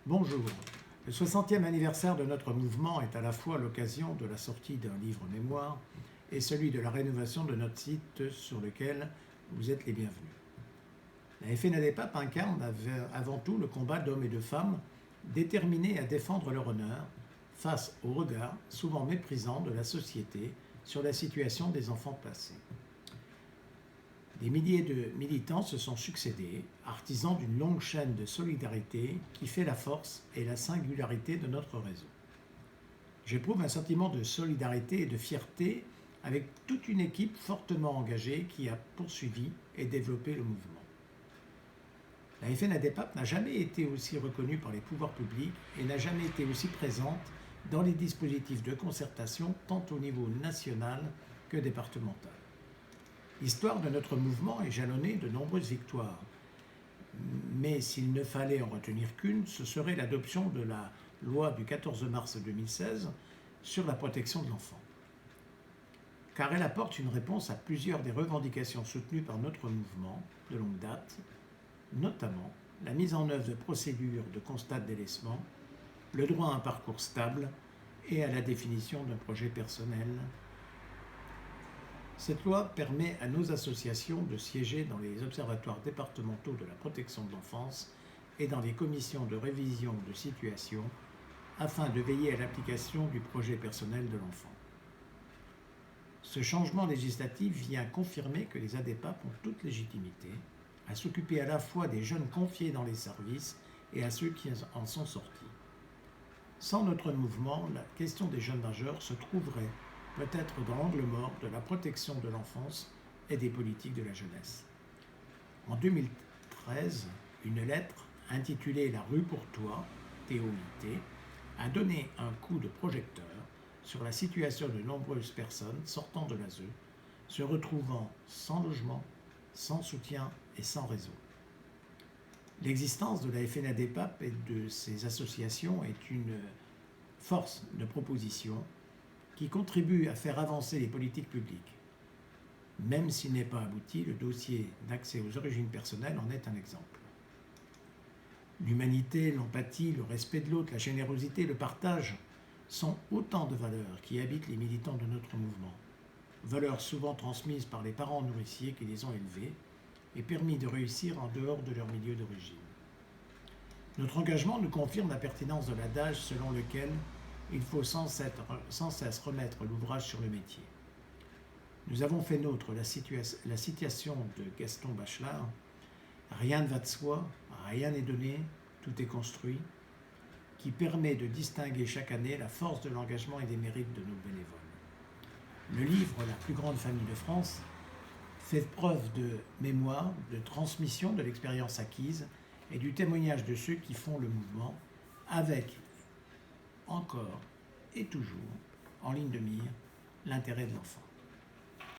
Bonjour. Le 60e anniversaire de notre mouvement est à la fois l'occasion de la sortie d'un livre mémoire et celui de la rénovation de notre site sur lequel vous êtes les bienvenus. La FNADEPAP incarne avant tout le combat d'hommes et de femmes déterminés à défendre leur honneur face au regard souvent méprisant de la société sur la situation des enfants placés. Des milliers de militants se sont succédés, artisans d'une longue chaîne de solidarité qui fait la force et la singularité de notre réseau. J'éprouve un sentiment de solidarité et de fierté avec toute une équipe fortement engagée qui a poursuivi et développé le mouvement. La FNADEPAP n'a jamais été aussi reconnue par les pouvoirs publics et n'a jamais été aussi présente dans les dispositifs de concertation tant au niveau national que départemental. L'histoire de notre mouvement est jalonnée de nombreuses victoires, mais s'il ne fallait en retenir qu'une, ce serait l'adoption de la loi du 14 mars 2016 sur la protection de l'enfant. Car elle apporte une réponse à plusieurs des revendications soutenues par notre mouvement de longue date, notamment la mise en œuvre de procédures de constat de délaissement, le droit à un parcours stable et à la définition d'un projet personnel. Cette loi permet à nos associations de siéger dans les observatoires départementaux de la protection de l'enfance et dans les commissions de révision de situation afin de veiller à l'application du projet personnel de l'enfant. Ce changement législatif vient confirmer que les ADEPAP ont toute légitimité à s'occuper à la fois des jeunes confiés dans les services et à ceux qui en sont sortis. Sans notre mouvement, la question des jeunes majeurs se trouverait peut-être dans l'angle mort de la protection de l'enfance et des politiques de la jeunesse. En 2013, une lettre intitulée « La rue pour toi » TOIT, a donné un coup de projecteur sur la situation de nombreuses personnes sortant de l'ASE, se retrouvant sans logement, sans soutien et sans réseau. L'existence de la FNADEPAP et de ses associations est une force de proposition qui contribue à faire avancer les politiques publiques. Même s'il n'est pas abouti, le dossier d'accès aux origines personnelles en est un exemple. L'humanité, l'empathie, le respect de l'autre, la générosité, le partage sont autant de valeurs qui habitent les militants de notre mouvement. Valeurs souvent transmises par les parents nourriciers qui les ont élevés et permis de réussir en dehors de leur milieu d'origine. Notre engagement nous confirme la pertinence de l'adage selon lequel il faut sans cesse remettre l'ouvrage sur le métier. Nous avons fait nôtre la citation de Gaston Bachelard « Rien ne va de soi, rien n'est donné, tout est construit », qui permet de distinguer chaque année la force de l'engagement et des mérites de nos bénévoles. Le livre « La plus grande famille de France » fait preuve de mémoire, de transmission de l'expérience acquise et du témoignage de ceux qui font le mouvement avec encore et toujours, en ligne de mire, l'intérêt de l'enfant.